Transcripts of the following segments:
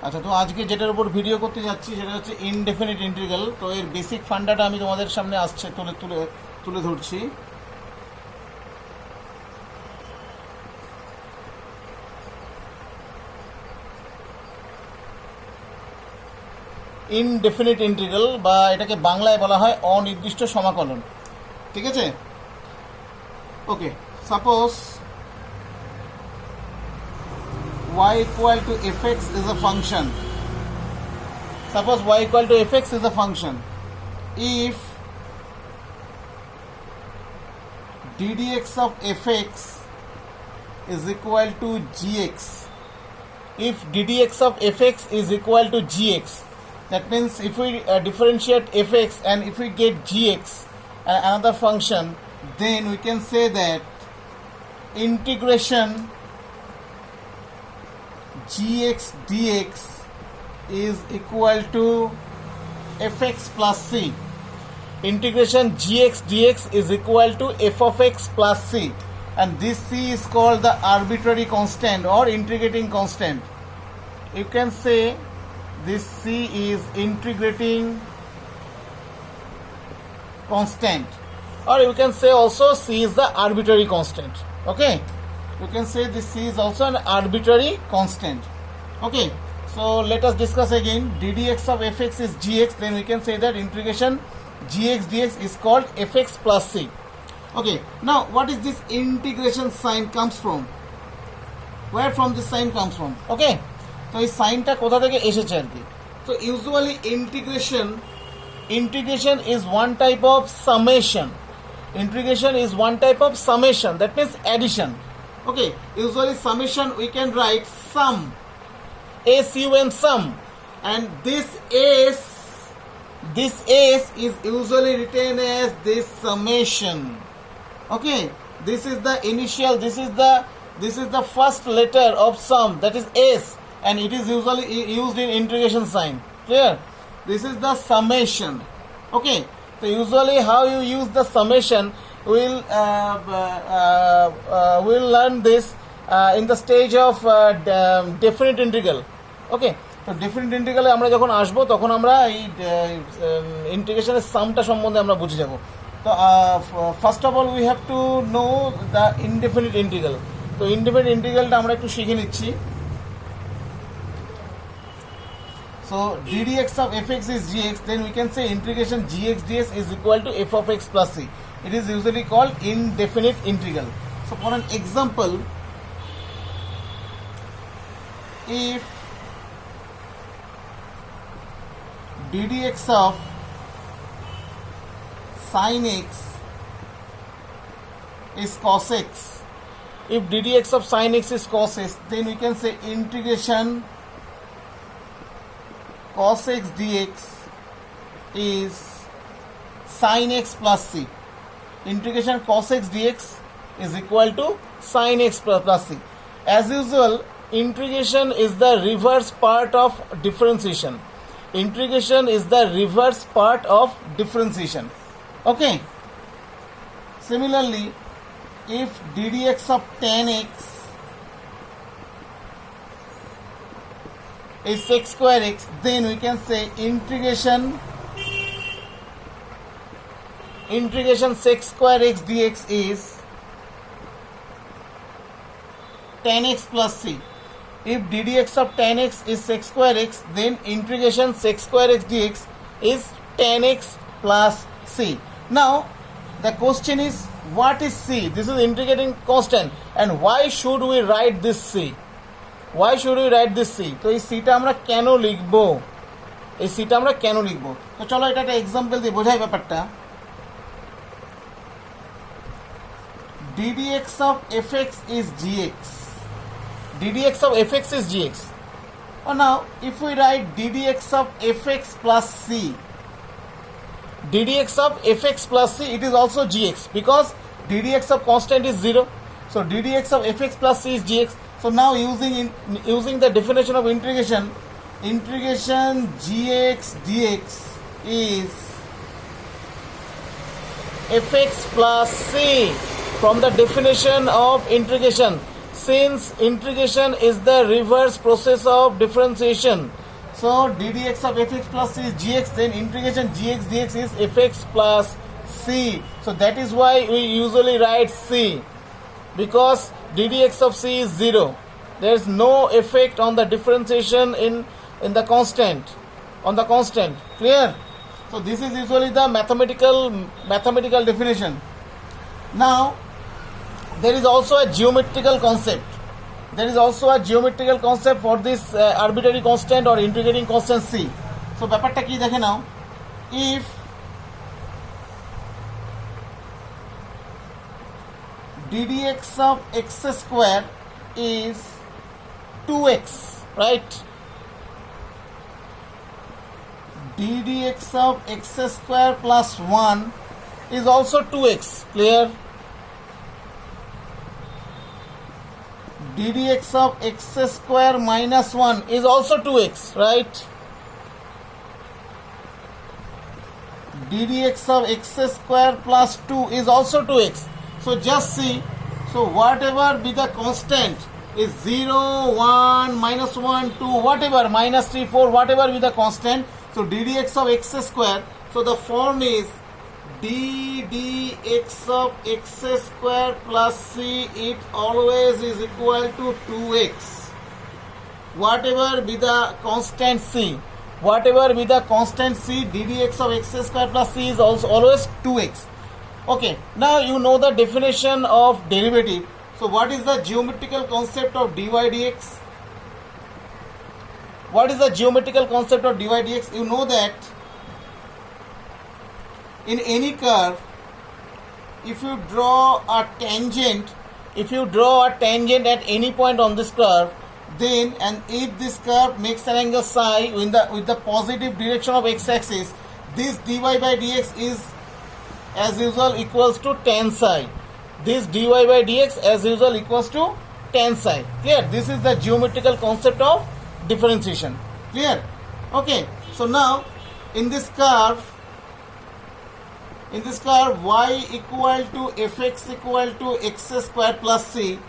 আচ্ছা, তো আজকে যেটার উপর ভিডিও করতে যাচ্ছি সেটা হচ্ছে ইনডেফিনিট ইন্টিগ্রাল। তো এর বেসিক ফান্ডাটা আমি তোমাদের সামনে আসছে তুলে তুলে তুলে ধরছি। ইনডেফিনিট ইন্টিগ্রাল বা এটাকে বাংলায় বলা হয় অনির্দিষ্ট সমাকলন। ঠিক আছে, okay. Suppose y equal to fx is a function. Suppose y equal to fx is a function. If ddx of fx is equal to gx, if ddx of fx is equal to gx, that means if we differentiate fx and if we get gx, another function, then we can say that integration gx dx is equal to fx plus c. Integration gx dx is equal to f of x plus c, and this c is called the arbitrary constant or integrating constant. You can say this c is integrating constant, or you can say also c is the arbitrary constant. Okay, you can say this c is also an arbitrary constant. Okay, so let us discuss again. ddx of fx is gx, then we can say that integration gx dx is called fx plus c. Okay, now what is this integration sign comes from? Where from this sign comes from? Okay, so এই সাইনটা কোথা থেকে এসেছে আর কি? So usually integration is one type of summation. Integration is one type of summation, that means addition. Okay, usually summation we can write sum, S-U-M, sum, and this S is usually written as this summation. Okay, this is the initial, this is the first letter of sum, that is S, and it is usually used in integration sign. Clear? This is the summation. Okay, so usually how you use the summation, we'll learn this in the stage of definite integral. Okay, তো definite ইন্টিগ্রালে আমরা যখন আসবো তখন আমরা এই ইন্টিগ্রেশনের সামটা সম্বন্ধে আমরা বুঝে যাব। তো first of all we have to know the indefinite integral. তো ইনডেফিনিট ইন্টিগ্রালটা আমরা একটু শিখে নিচ্ছি। So ddx of fx is gx, then we can say integration gx ds is equal to f of x plus c. It is usually called indefinite integral. So for an example, if ddx of sin x is cos x, if ddx of sin x is cos x, then we can say integration cos x dx is sin x plus c. Integration cos x dx is equal to sin x plus c. As usual, integration is the reverse part of differentiation. Integration is the reverse part of differentiation. Okay. Similarly, if ddx of tan x is sec square x, then we can say integration sec square x dx is tan x plus c. If ddx of tan x is sec square x, then integration sec square x dx is tan x plus c. Now the question is, what is c? This is integrating constant, and why should we write this c? Why should we write this c? তো এই সিটা আমরা কেন লিখবো? এই সিটা আমরা কেন লিখবো? তো চলো এটা একটা এক্সাম্পল দিয়ে বোঝাই ব্যাপারটা। ddx of fx is gx. ddx of fx is gx. Oh, now if we write ddx of fx plus c, ddx of fx plus c, it is also gx because ddx of constant is 0. So ddx of fx plus c is gx. So now using the definition of integration gx dx is fx plus c. From the definition of integration, since integration is the reverse process of differentiation, so d dx of fx plus c is gx, then integration gx dx is fx plus c. So that is why we usually write c, because d dx of c is 0. There is no effect on the differentiation in the constant, on the constant. Clear? So this is usually the mathematical definition. Now there is also a geometrical concept. There is also a geometrical concept for this arbitrary constant or integrating constant c. So ব্যাপারটা কি দেখে নাও, if d dx of x square is 2x, right? d dx of x square plus 1 is also 2x. Clear? d dx of x square minus 1 is also 2x, right? d dx of x square plus 2 is also 2x. So just see, so whatever be the constant is 0, 1, minus 1, 2, whatever, minus 3, 4, whatever be the constant, so d dx of x square, so the form is d dx of x square plus c, it always is equal to 2x. Whatever be the constant c, whatever be the constant c, d dx of x square plus c is also always 2x. Okay, now you know the definition of derivative. So what is the geometrical concept of dy dx? What is the geometrical concept of dy dx? You know that in any curve, if you draw a tangent at any point on this curve, then, and if this curve makes an angle psi with the positive direction of x-axis, this dy by dx is as usual equals to tan psi. This dy by dx as usual equals to tan psi. Clear? This is the geometrical concept of differentiation. Clear? Okay. So now in this curve y equal to fx equal to x square plus c,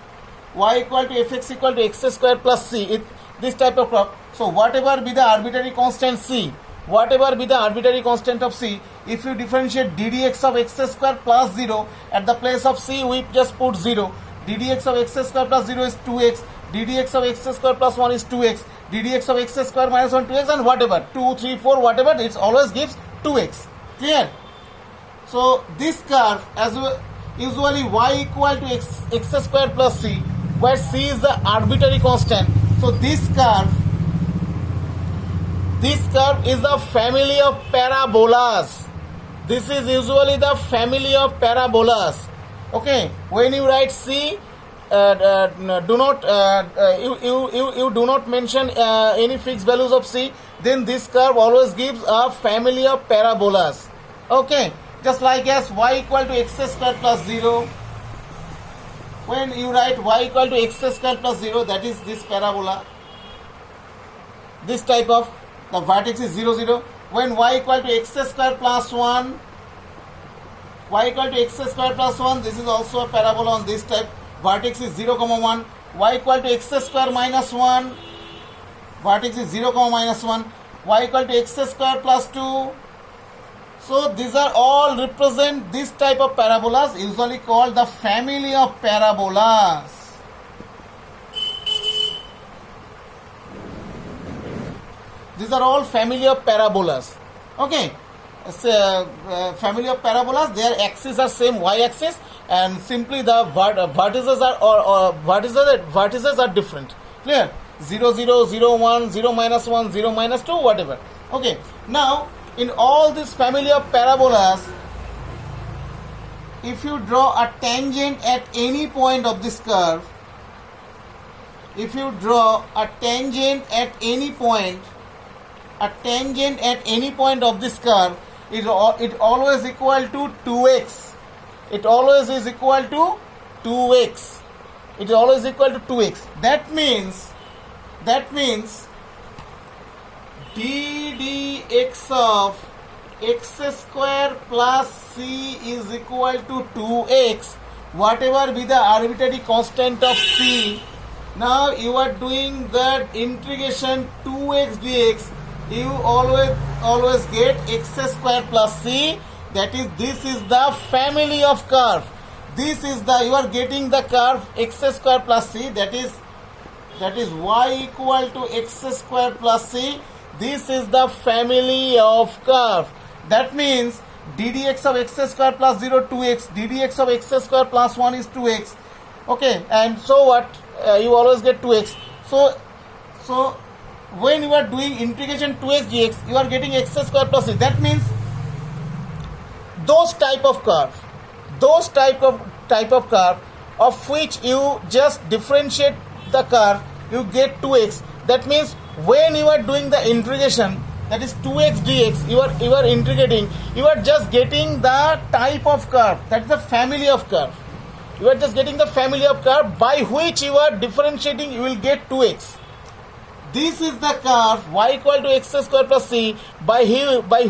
y equal to fx equal to x square plus c, this type of curve. So whatever be the arbitrary constant c, whatever be the arbitrary constant of c, if you differentiate d dx of x square plus 0, at the place of c we just put 0. d dx of x square plus 0 is 2x, d dx of x square plus 1 is 2x, d dx of x square minus 1 2x, and whatever 2, 3, 4, whatever, it always gives 2x. Clear? So this curve, as usually y equal to x square plus c, where c is the arbitrary constant. So this curve is the family of parabolas. This is usually the family of parabolas. Okay, when you write c, do not you do not mention any fixed values of c. Then this curve always gives a family of parabolas. Okay, just like as y equal to x square plus 0. When you write y equal to x square plus 0, that is this parabola. This type of, the vertex is 0, 0. When y equal to x square plus 1, y equal to x square plus 1, this is also a parabola on this type. Vertex is 0, 1. Y equal to x square minus 1, vertex is 0, minus 1. Y equal to x square plus 2. So these are all represent this type of parabolas, usually called the family of parabolas. These are all family of parabolas. Okay, family of parabolas, their axes are same y-axis, and simply the vertices are different. Clear? 0, 0, 0, 1, 0, minus 1, 0, minus 2, whatever. Okay, now in all this family of parabolas, if you draw a tangent at any point of this curve, if you draw a tangent at any point of this curve, it always equal to 2x. It always is equal to 2x. It is always equal to 2x. That means d dx of x square plus c is equal to 2x, whatever be the arbitrary constant of c, now you are doing that integration 2x dx, you always get x square plus c, that is this is the family of curve. This is the, you are getting the curve x square plus c, that is y equal to x square plus c. This is the family of curve. That means ddx of x square plus 0 2x, ddx of x square plus 1 is 2x. Okay, and so what, you always get 2x. So when you are doing integration 2x dx, you are getting x square plus c. That means those type of curve of which you just differentiate the curve, you get 2x. That means when you are doing the integration, that is 2x dx, you are integrating, you are just getting the type of curve, that is the family of curve. You are just getting the family of curve by which you are differentiating, you will get 2x. This is the curve y equal to x square plus c, by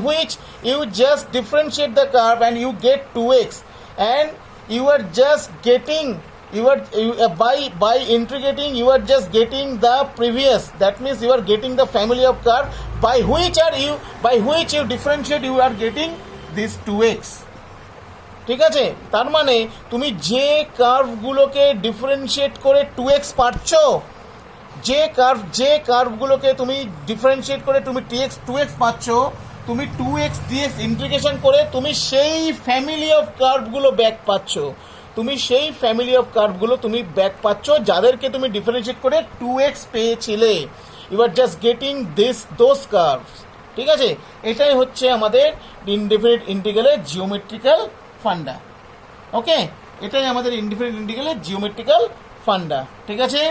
which you just differentiate the curve and you get 2x. And you are just getting, by integrating, you are just getting the previous. That means you are getting the family of curve by which you differentiate, you are getting this 2x. ঠিক আছে, তার মানে তুমি যে কার্ভগুলোকে differentiate করে 2x পাচ্ছ, যে কার্ভগুলোকে তুমি ডিফারেন্সিয়েট করে তুমি 2x পাচ্ছ, তুমি 2x dx ইন্টিগ্রেশন করে তুমি সেই ফ্যামিলি অফ কার্ভগুলো ব্যাক পাচ্ছ। তুমি সেই ফ্যামিলি অফ কার্ভগুলো তুমি ব্যাক পাচ্ছ যাদেরকে তুমি ডিফারেন্সিয়েট করে 2x পেয়েছিলে। You are just getting those curves. ঠিক আছে, এটাই হচ্ছে আমাদের ইনডেফিনিট ইন্টিগ্রালের জিওমেট্রিক্যাল ফান্ডা। ওকে, এটাই আমাদের ইনডেফিনিট ইন্টিগ্রালের জিওমেট্রিক্যাল ফান্ডা। ঠিক আছে।